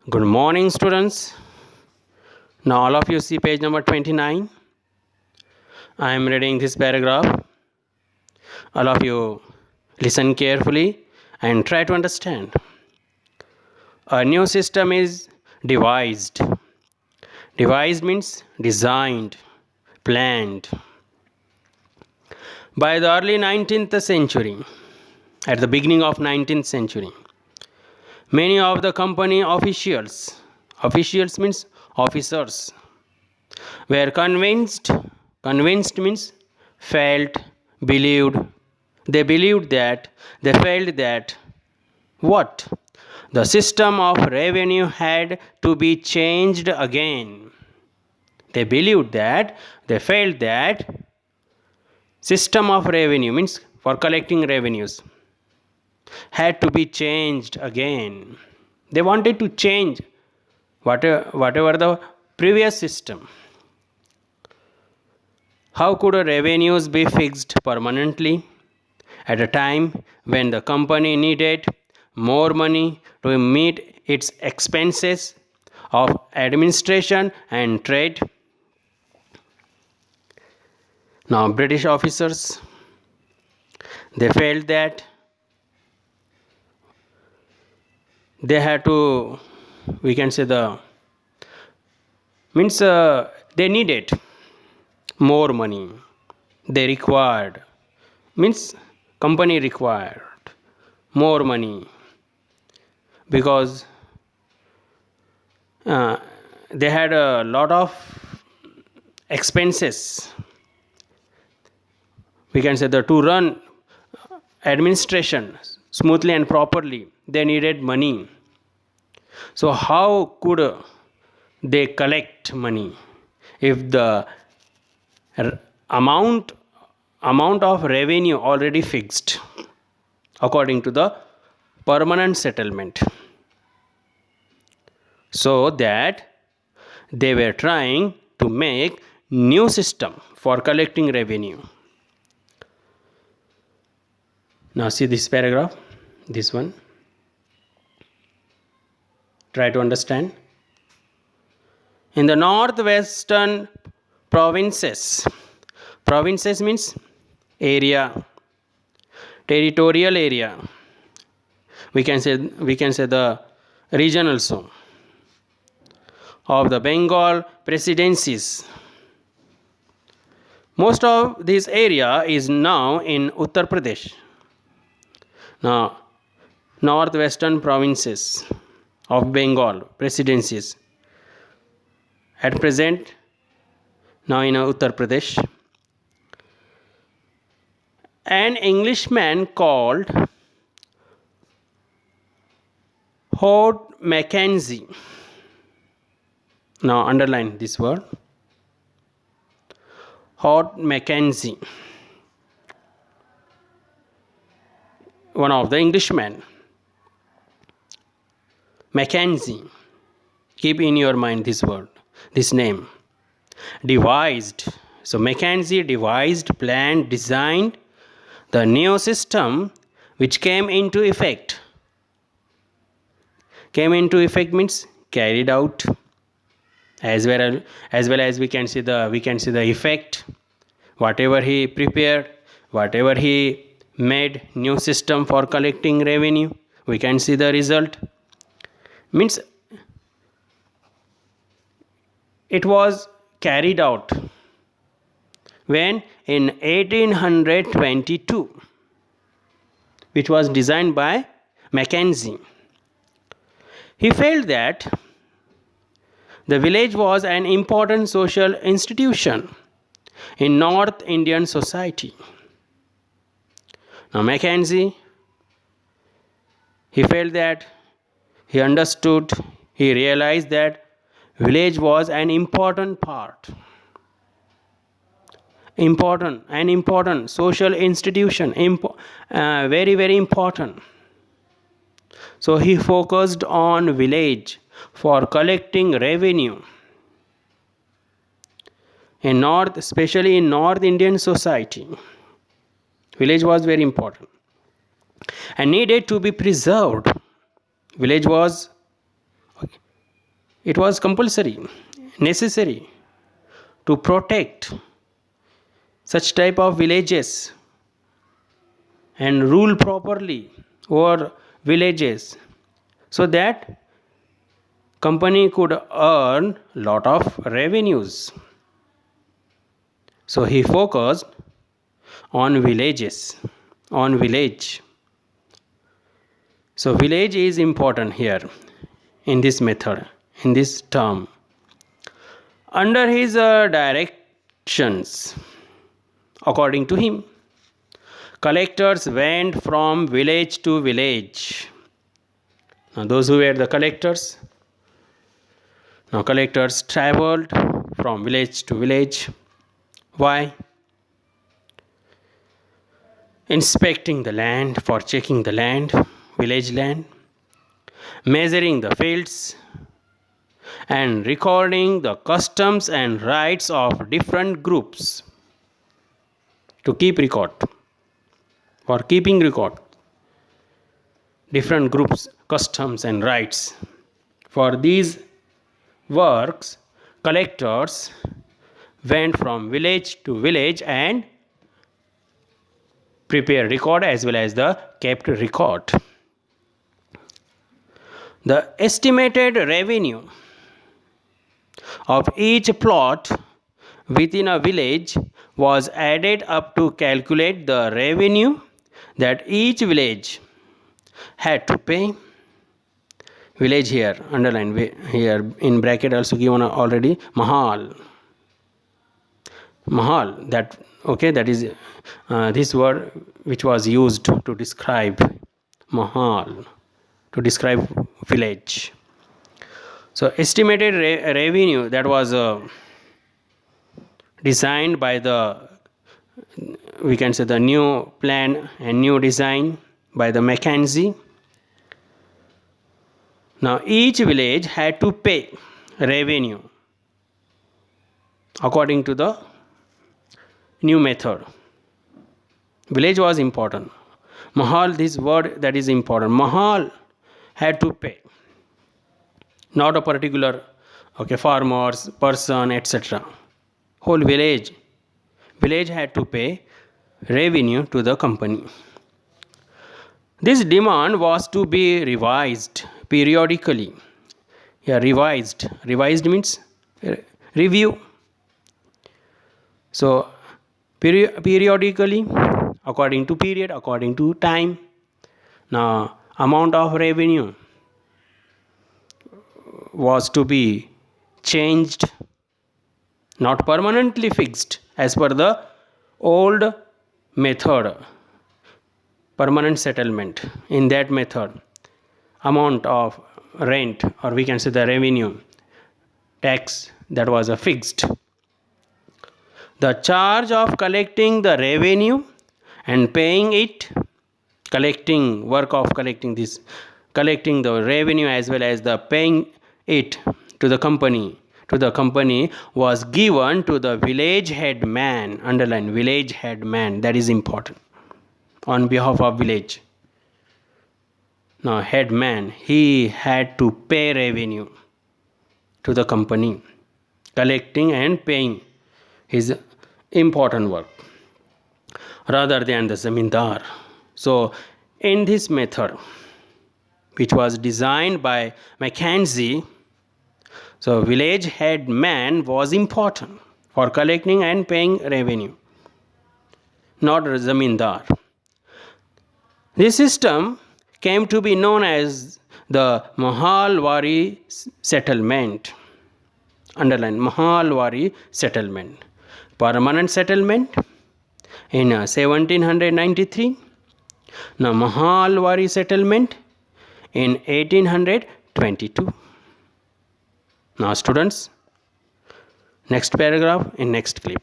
Good morning, students. Now, all of you see page number 29. I am reading this paragraph. All of you listen carefully and try to understand. A new system is devised. Devised means designed, planned. By the early 19th century, at the beginning of 19th century, many of the company officials means officers, were convinced means felt, believed, they felt that what? The system of revenue had to be changed again. They believed that, they felt that system of revenue means for collecting revenues had to be changed again. They wanted to change whatever the previous system. How could revenues be fixed permanently at a time when the company needed more money to meet its expenses of administration and trade? Now, British officers, they felt that they had to, we can say the means they needed more money. They required means company required more money because they had a lot of expenses, we can say that to run administration smoothly and properly they needed money. So how could they collect money if the amount of revenue already fixed according to the permanent settlement? So that they were trying to make new system for collecting revenue. Now see this paragraph, this one. Try to understand. In the northwestern provinces means area, territorial area. We can say the region also of the Bengal presidencies. Most of this area is now in Uttar Pradesh. Now, northwestern provinces of Bengal presidencies at present now in Uttar Pradesh. An Englishman called Howard Mackenzie. Now underline this word. Howard Mackenzie, one of the Englishmen. Mackenzie, keep in your mind this word, this name. Devised. So Mackenzie devised, planned, designed the new system which came into effect. Came into effect means carried out. As well as we can see the effect, whatever he prepared, whatever he made new system for collecting revenue, we can see the result. Means it was carried out when in 1822, which was designed by Mackenzie. He felt that the village was an important social institution in North Indian society. Now Mackenzie, he felt that, he understood, he realized that village was an important part, important social institution, very, very important. So he focused on village for collecting revenue in North, especially in North Indian society. Village was very important and needed to be preserved. Village was it was compulsory, necessary to protect such type of villages and rule properly over villages so that company could earn lot of revenues. So he focused on villages, on village. So village is important here in this method, in this term. Under his directions, according to him, collectors went from village to village. Now those who were the collectors, now collectors traveled from village to village. Why? Inspecting the land, for checking the land, village land, measuring the fields, and recording the customs and rights of different groups. To keep record, for keeping record, different groups, customs and rights. For these works, collectors went from village to village and prepare record as well as the kept record. The estimated revenue of each plot within a village was added up to calculate the revenue that each village had to pay. Village here, underline here in bracket also given already, mahal. Mahal, that okay, that is this word which was used to describe mahal, to describe village. So estimated revenue that was designed by the, we can say, the new plan and new design by the Mackenzie. Now each village had to pay revenue according to the new method. Village was important. Mahal, this word that is important. Mahal had to pay, not a particular farmers, person, etc. Whole village had to pay revenue to the company. This demand was to be revised periodically. Yeah, revised means review. So periodically, according to period, according to time. Now amount of revenue was to be changed, not permanently fixed as per the old method, permanent settlement. In that method, amount of rent, or we can say the revenue tax, that was a fixed. The charge of collecting the revenue and paying it, collecting the revenue as well as the paying it to the company was given to the village headman. Underline, village headman, that is important, on behalf of village. Now headman, he had to pay revenue to the company. Collecting and paying is important work rather than the zamindar. So in this method, which was designed by Mackenzie, so village headman was important for collecting and paying revenue, not zamindar. This system came to be known as the Mahalwari settlement. Underline, Mahalwari settlement. Permanent settlement in 1793. Now Mahalwari settlement in 1822. Now students, next paragraph in next clip.